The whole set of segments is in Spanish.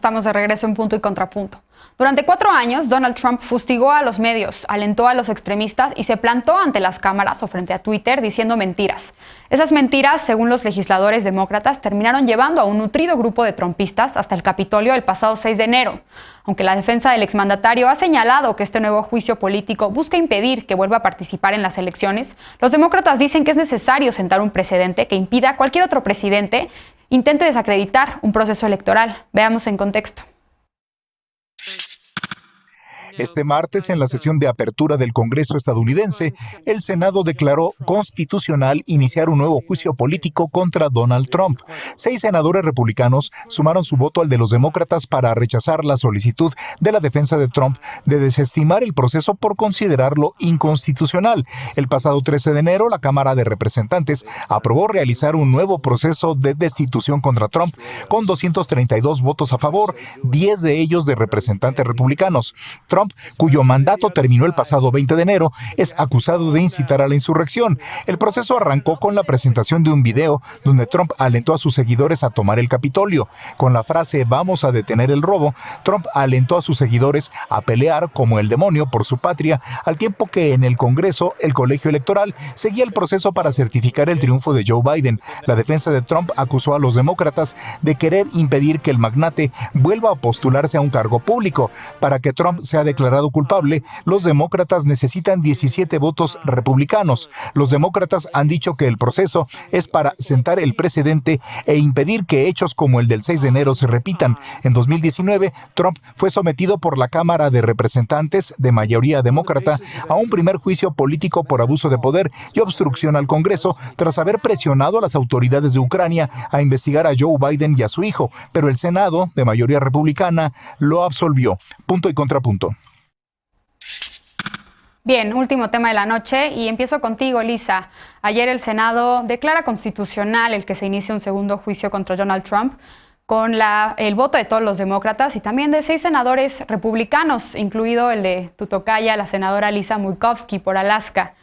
Estamos de regreso en Punto y Contrapunto. Durante 4 años, Donald Trump fustigó a los medios, alentó a los extremistas y se plantó ante las cámaras o frente a Twitter diciendo mentiras. Esas mentiras, según los legisladores demócratas, terminaron llevando a un nutrido grupo de trumpistas hasta el Capitolio el pasado 6 de enero. Aunque la defensa del exmandatario ha señalado que este nuevo juicio político busca impedir que vuelva a participar en las elecciones, los demócratas dicen que es necesario sentar un precedente que impida a cualquier otro presidente intente desacreditar un proceso electoral. Veamos en contexto. Este martes, en la sesión de apertura del Congreso estadounidense, el Senado declaró constitucional iniciar un nuevo juicio político contra Donald Trump. 6 senadores republicanos sumaron su voto al de los demócratas para rechazar la solicitud de la defensa de Trump de desestimar el proceso por considerarlo inconstitucional. El pasado 13 de enero, la Cámara de Representantes aprobó realizar un nuevo proceso de destitución contra Trump con 232 votos a favor, 10 de ellos de representantes republicanos. Trump, cuyo mandato terminó el pasado 20 de enero, es acusado de incitar a la insurrección. El proceso arrancó con la presentación de un video donde Trump alentó a sus seguidores a tomar el Capitolio. Con la frase "vamos a detener el robo", Trump alentó a sus seguidores a pelear como el demonio por su patria, al tiempo que en el Congreso, el colegio electoral seguía el proceso para certificar el triunfo de Joe Biden. La defensa de Trump acusó a los demócratas de querer impedir que el magnate vuelva a postularse a un cargo público. Para que Trump sea declarado culpable, los demócratas necesitan 17 votos republicanos. Los demócratas han dicho que el proceso es para sentar el precedente e impedir que hechos como el del 6 de enero se repitan. En 2019, Trump fue sometido por la Cámara de Representantes, de mayoría demócrata, a un primer juicio político por abuso de poder y obstrucción al Congreso, tras haber presionado a las autoridades de Ucrania a investigar a Joe Biden y a su hijo, pero el Senado, de mayoría republicana, lo absolvió. Punto y contrapunto. Bien, último tema de la noche y empiezo contigo, Lisa. Ayer el Senado declara constitucional el que se inicie un segundo juicio contra Donald Trump con el voto de todos los demócratas y también de 6 senadores republicanos, incluido el de tu tocaya, la senadora Lisa Murkowski por Alaska.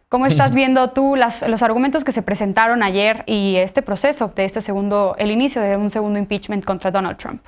¿Cómo estás viendo tú los argumentos que se presentaron ayer y este proceso de el inicio de un segundo impeachment contra Donald Trump?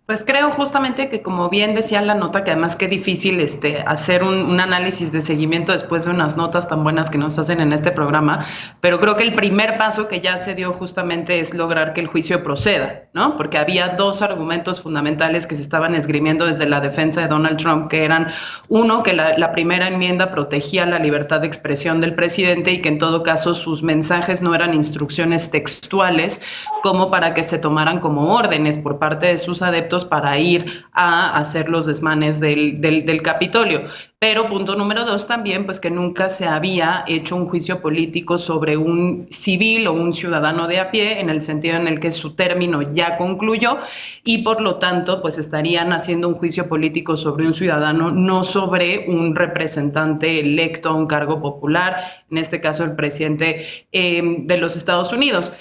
Pues creo justamente que, como bien decía la nota, que además qué difícil hacer un análisis de seguimiento después de unas notas tan buenas que nos hacen en este programa, pero creo que el primer paso que ya se dio justamente es lograr que el juicio proceda, ¿no? Porque había 2 argumentos fundamentales que se estaban esgrimiendo desde la defensa de Donald Trump, que eran, uno, que la primera enmienda protegía la libertad de expresión del presidente y que en todo caso sus mensajes no eran instrucciones textuales como para que se tomaran como órdenes por parte de sus adeptos para ir a hacer los desmanes del Capitolio. Pero punto número 2 también, pues que nunca se había hecho un juicio político sobre un civil o un ciudadano de a pie, en el sentido en el que su término ya concluyó y por lo tanto pues estarían haciendo un juicio político sobre un ciudadano, no sobre un representante electo a un cargo popular, en este caso el presidente de los Estados Unidos.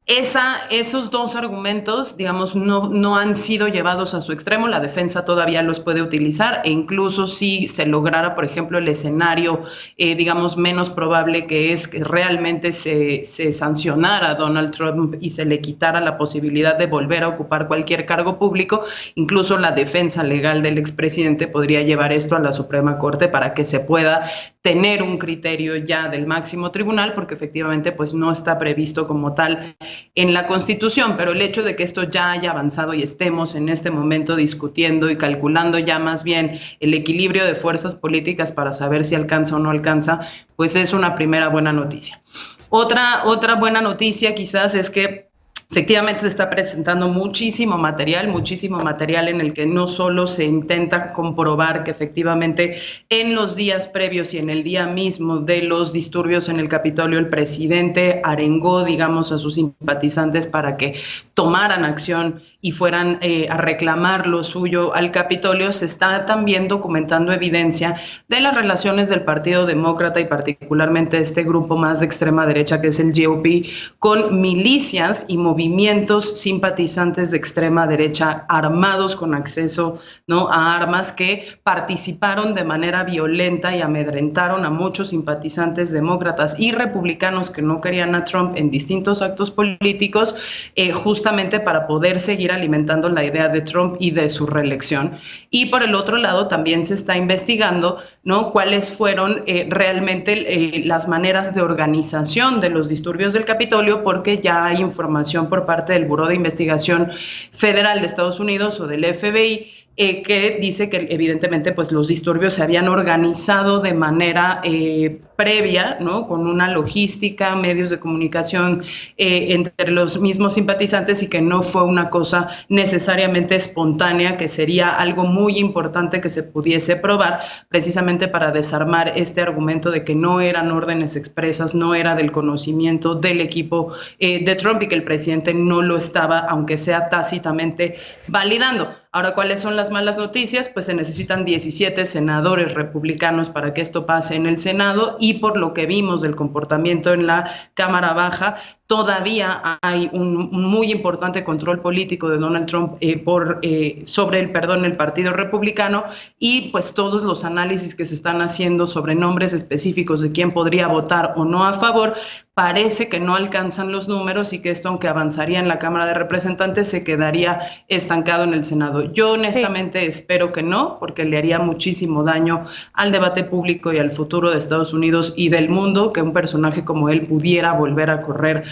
Esos 2 argumentos, digamos, no han sido llevados a su extremo. La defensa todavía los puede utilizar e incluso si se lograra, por ejemplo, el escenario, digamos, menos probable, que es que realmente se sancionara a Donald Trump y se le quitara la posibilidad de volver a ocupar cualquier cargo público, incluso la defensa legal del expresidente podría llevar esto a la Suprema Corte para que se pueda tener un criterio ya del máximo tribunal, porque efectivamente pues no está previsto como tal en la Constitución, pero el hecho de que esto ya haya avanzado y estemos en este momento discutiendo y calculando ya más bien el equilibrio de fuerzas políticas para saber si alcanza o no alcanza, pues es una primera buena noticia. Otra buena noticia quizás es que efectivamente se está presentando muchísimo material en el que no solo se intenta comprobar que efectivamente en los días previos y en el día mismo de los disturbios en el Capitolio el presidente arengó, digamos, a sus simpatizantes para que tomaran acción y fueran a reclamar lo suyo al Capitolio. Se está también documentando evidencia de las relaciones del Partido Demócrata y particularmente este grupo más de extrema derecha que es el GOP con milicias y movimientos movimientos simpatizantes de extrema derecha armados con acceso, ¿no?, a armas que participaron de manera violenta y amedrentaron a muchos simpatizantes demócratas y republicanos que no querían a Trump en distintos actos políticos, justamente para poder seguir alimentando la idea de Trump y de su reelección. Y por el otro lado también se está investigando, ¿no?, cuáles fueron realmente las maneras de organización de los disturbios del Capitolio, porque ya hay información por parte del Buró de Investigación Federal de Estados Unidos o del FBI, que dice que evidentemente pues los disturbios se habían organizado de manera previa, ¿no?, con una logística, medios de comunicación entre los mismos simpatizantes, y que no fue una cosa necesariamente espontánea, que sería algo muy importante que se pudiese probar precisamente para desarmar este argumento de que no eran órdenes expresas, no era del conocimiento del equipo de Trump, y que el presidente no lo estaba, aunque sea tácitamente, validando. Ahora, ¿cuáles son las malas noticias? Pues se necesitan 17 senadores republicanos para que esto pase en el Senado, y por lo que vimos del comportamiento en la Cámara Baja, todavía hay un muy importante control político de Donald Trump sobre el Partido Republicano, y pues todos los análisis que se están haciendo sobre nombres específicos de quién podría votar o no a favor, parece que no alcanzan los números, y que esto, aunque avanzaría en la Cámara de Representantes, se quedaría estancado en el Senado. Yo honestamente espero que no, porque le haría muchísimo daño al debate público y al futuro de Estados Unidos y del mundo que un personaje como él pudiera volver a correr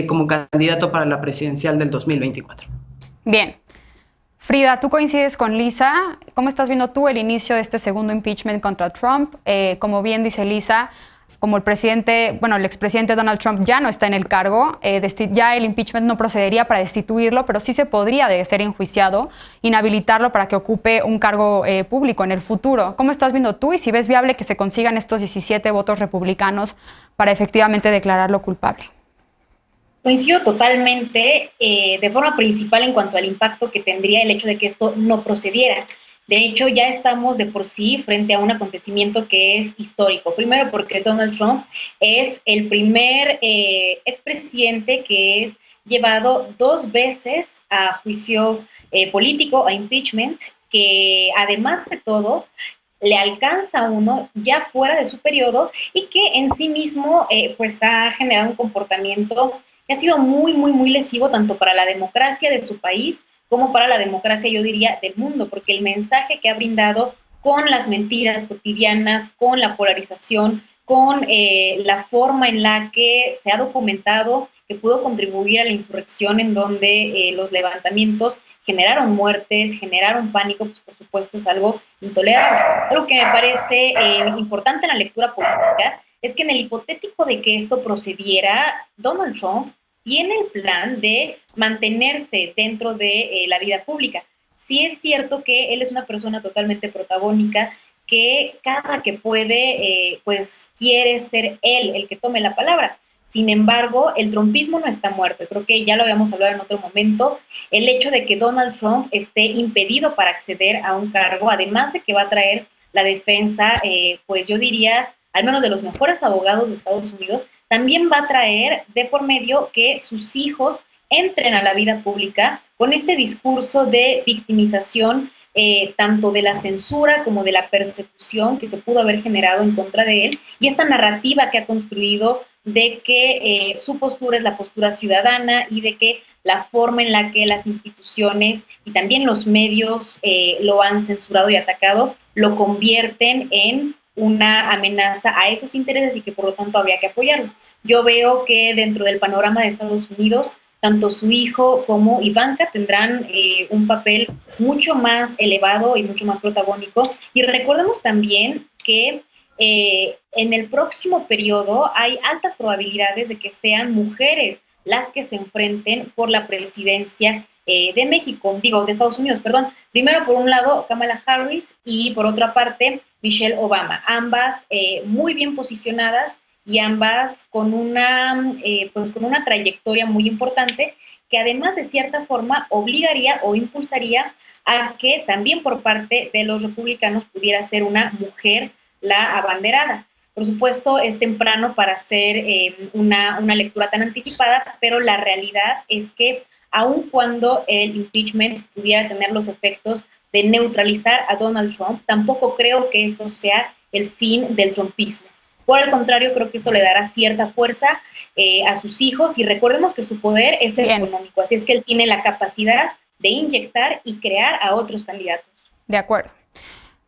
como candidato para la presidencial del 2024. Bien. Frida, tú coincides con Lisa. ¿Cómo estás viendo tú el inicio de este segundo impeachment contra Trump? Como bien dice Lisa, como el expresidente Donald Trump ya no está en el cargo, ya el impeachment no procedería para destituirlo, pero sí se podría, de ser enjuiciado, inhabilitarlo para que ocupe un cargo público en el futuro. ¿Cómo estás viendo tú, y si ves viable que se consigan estos 17 votos republicanos para efectivamente declararlo culpable? Coincido totalmente, de forma principal en cuanto al impacto que tendría el hecho de que esto no procediera. De hecho, ya estamos de por sí frente a un acontecimiento que es histórico. Primero, porque Donald Trump es el primer expresidente que es llevado 2 veces a juicio político, a impeachment, que además de todo le alcanza a uno ya fuera de su periodo, y que en sí mismo pues ha generado un comportamiento que ha sido muy, muy, muy lesivo tanto para la democracia de su país como para la democracia, yo diría, del mundo, porque el mensaje que ha brindado con las mentiras cotidianas, con la polarización, con la forma en la que se ha documentado que pudo contribuir a la insurrección, en donde los levantamientos generaron muertes, generaron pánico, pues por supuesto es algo intolerable. Algo que me parece importante en la lectura política es que en el hipotético de que esto procediera, Donald Trump tiene el plan de mantenerse dentro de la vida pública. Sí es cierto que él es una persona totalmente protagónica, que cada que puede, pues quiere ser él el que tome la palabra. Sin embargo, el trumpismo no está muerto. Creo que ya lo habíamos hablado en otro momento. El hecho de que Donald Trump esté impedido para acceder a un cargo, además de que va a traer la defensa, pues yo diría, al menos de los mejores abogados de Estados Unidos, también va a traer de por medio que sus hijos entren a la vida pública con este discurso de victimización, tanto de la censura como de la persecución que se pudo haber generado en contra de él, y esta narrativa que ha construido de que su postura es la postura ciudadana, y de que la forma en la que las instituciones y también los medios lo han censurado y atacado, lo convierten en una amenaza a esos intereses, y que por lo tanto habría que apoyarlo. Yo veo que dentro del panorama de Estados Unidos, tanto su hijo como Ivanka tendrán un papel mucho más elevado y mucho más protagónico. Y recordemos también que en el próximo periodo hay altas probabilidades de que sean mujeres las que se enfrenten por la presidencia de Estados Unidos, perdón. Primero, por un lado, Kamala Harris, y por otra parte, Michelle Obama. Ambas muy bien posicionadas, y ambas con una trayectoria muy importante, que además de cierta forma obligaría o impulsaría a que también por parte de los republicanos pudiera ser una mujer la abanderada. Por supuesto, es temprano para hacer una lectura tan anticipada, pero la realidad es que aun cuando el impeachment pudiera tener los efectos de neutralizar a Donald Trump, tampoco creo que esto sea el fin del trumpismo. Por el contrario, creo que esto le dará cierta fuerza a sus hijos, y recordemos que su poder es económico, así es que él tiene la capacidad de inyectar y crear a otros candidatos. De acuerdo.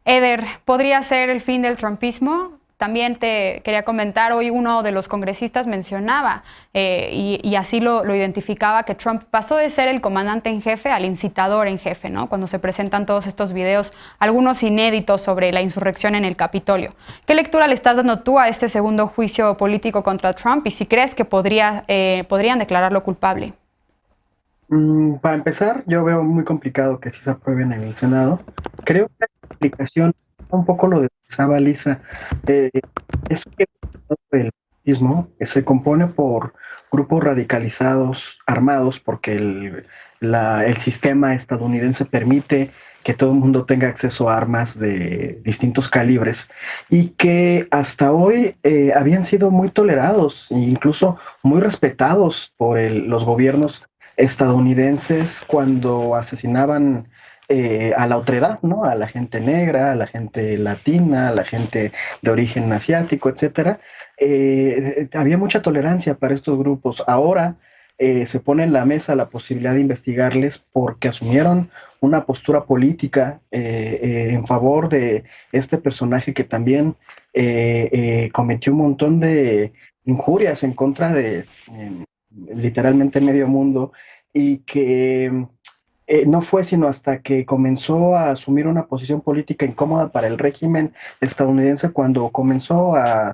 Eder, ¿podría ser el fin del trumpismo? También te quería comentar, hoy uno de los congresistas mencionaba y así lo identificaba, que Trump pasó de ser el comandante en jefe al incitador en jefe, ¿no? Cuando se presentan todos estos videos, algunos inéditos sobre la insurrección en el Capitolio. ¿Qué lectura le estás dando tú a este segundo juicio político contra Trump y si crees que podrían declararlo culpable? Para empezar, yo veo muy complicado que sí se aprueben en el Senado. Creo que la explicación un poco lo decía Lisa, eso que el mismo se compone por grupos radicalizados armados, porque el sistema estadounidense permite que todo el mundo tenga acceso a armas de distintos calibres y que hasta hoy habían sido muy tolerados e incluso muy respetados por los gobiernos estadounidenses cuando asesinaban a la otredad, ¿no? A la gente negra, a la gente latina, a la gente de origen asiático, etcétera. Había mucha tolerancia para estos grupos. Ahora se pone en la mesa la posibilidad de investigarles porque asumieron una postura política en favor de este personaje que también cometió un montón de injurias en contra de literalmente medio mundo, y que no fue sino hasta que comenzó a asumir una posición política incómoda para el régimen estadounidense cuando comenzó a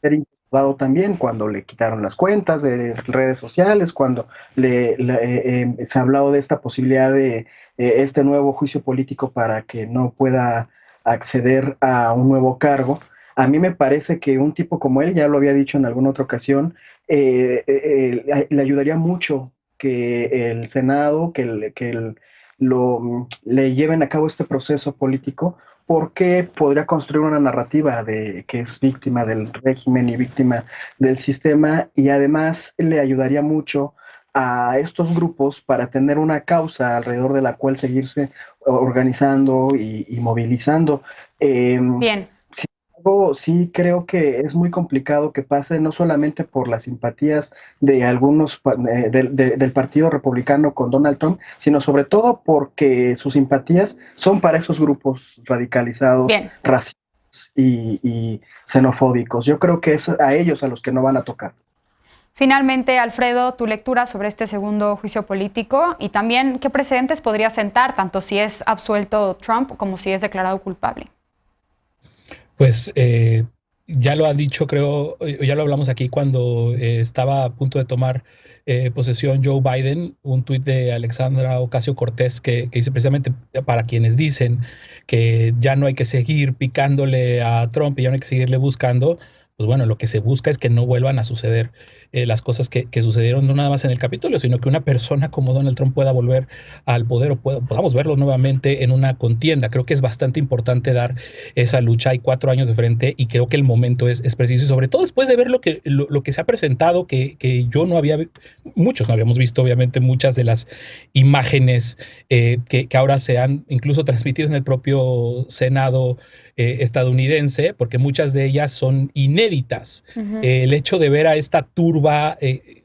ser imputado también, cuando le quitaron las cuentas de redes sociales, cuando se habló de esta posibilidad de este nuevo juicio político para que no pueda acceder a un nuevo cargo. A mí me parece que un tipo como él, ya lo había dicho en alguna otra ocasión, le ayudaría mucho que el Senado, le lleven a cabo este proceso político, porque podría construir una narrativa de que es víctima del régimen y víctima del sistema, y además le ayudaría mucho a estos grupos para tener una causa alrededor de la cual seguirse organizando y movilizando. Bien. Sí, creo que es muy complicado que pase no solamente por las simpatías de algunos del Partido Republicano con Donald Trump, sino sobre todo porque sus simpatías son para esos grupos radicalizados, racistas y xenofóbicos. Yo creo que es a ellos a los que no van a tocar. Finalmente, Alfredo, tu lectura sobre este segundo juicio político y también qué precedentes podría sentar, tanto si es absuelto Trump como si es declarado culpable. Pues ya lo han dicho, creo, ya lo hablamos aquí cuando estaba a punto de tomar posesión Joe Biden, un tuit de Alexandra Ocasio-Cortez que dice precisamente para quienes dicen que ya no hay que seguir picándole a Trump y ya no hay que seguirle buscando. Pues bueno, lo que se busca es que no vuelvan a suceder las cosas que sucedieron no nada más en el Capitolio, sino que una persona como Donald Trump pueda volver al poder o podamos verlo nuevamente en una contienda. Creo que es bastante importante dar esa lucha. Hay 4 años de frente y creo que el momento es preciso, y sobre todo después de ver lo que se ha presentado, que muchos no habíamos visto, obviamente, muchas de las imágenes que ahora se han incluso transmitido en el propio Senado estadounidense, porque muchas de ellas son inéditas. El hecho de ver a esta turba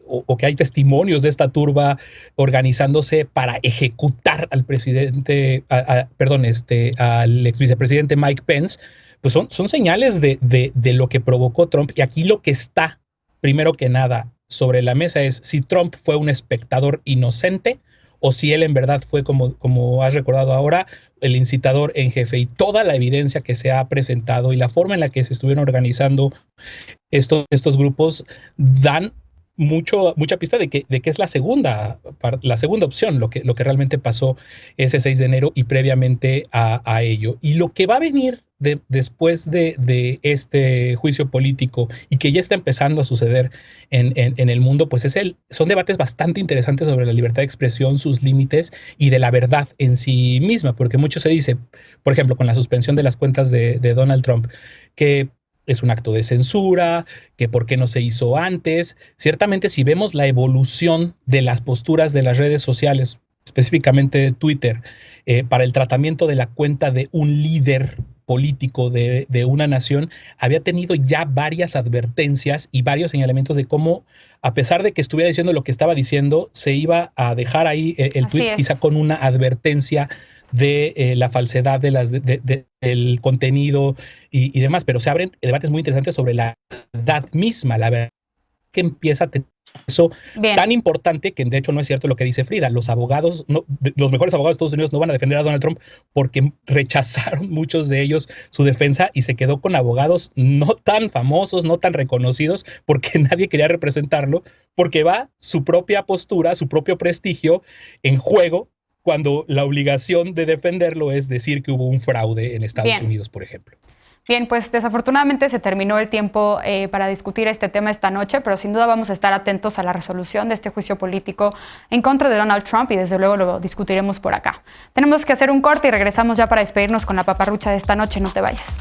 o que hay testimonios de esta turba organizándose para ejecutar al presidente, al ex vicepresidente Mike Pence, pues son señales de lo que provocó Trump. Y aquí lo que está, primero que nada, sobre la mesa es si Trump fue un espectador inocente o si él en verdad fue, como has recordado ahora, el incitador en jefe. Y toda la evidencia que se ha presentado y la forma en la que se estuvieron organizando estos grupos dan mucha pista de que es la segunda opción, lo que realmente pasó ese 6 de enero y previamente a ello. Y lo que va a venir después de este juicio político y que ya está empezando a suceder en el mundo, pues son debates bastante interesantes sobre la libertad de expresión, sus límites y de la verdad en sí misma, porque mucho se dice, por ejemplo, con la suspensión de las cuentas de Donald Trump, que es un acto de censura, que por qué no se hizo antes. Ciertamente, si vemos la evolución de las posturas de las redes sociales, específicamente de Twitter, para el tratamiento de la cuenta de un líder político de una nación, había tenido ya varias advertencias y varios señalamientos de cómo, a pesar de que estuviera diciendo lo que estaba diciendo, se iba a dejar ahí el tweet quizá con una advertencia de la falsedad del contenido y demás, pero se abren debates muy interesantes sobre la verdad misma, la verdad que empieza a tener eso tan importante que de hecho no es cierto lo que dice Frida. Los abogados, los mejores abogados de Estados Unidos no van a defender a Donald Trump porque rechazaron muchos de ellos su defensa y se quedó con abogados no tan famosos, no tan reconocidos, porque nadie quería representarlo, porque va su propia postura, su propio prestigio en juego, cuando la obligación de defenderlo es decir que hubo un fraude en Estados Unidos, por ejemplo. Bien, pues desafortunadamente se terminó el tiempo para discutir este tema esta noche, pero sin duda vamos a estar atentos a la resolución de este juicio político en contra de Donald Trump y desde luego lo discutiremos por acá. Tenemos que hacer un corte y regresamos ya para despedirnos con la paparrucha de esta noche. No te vayas.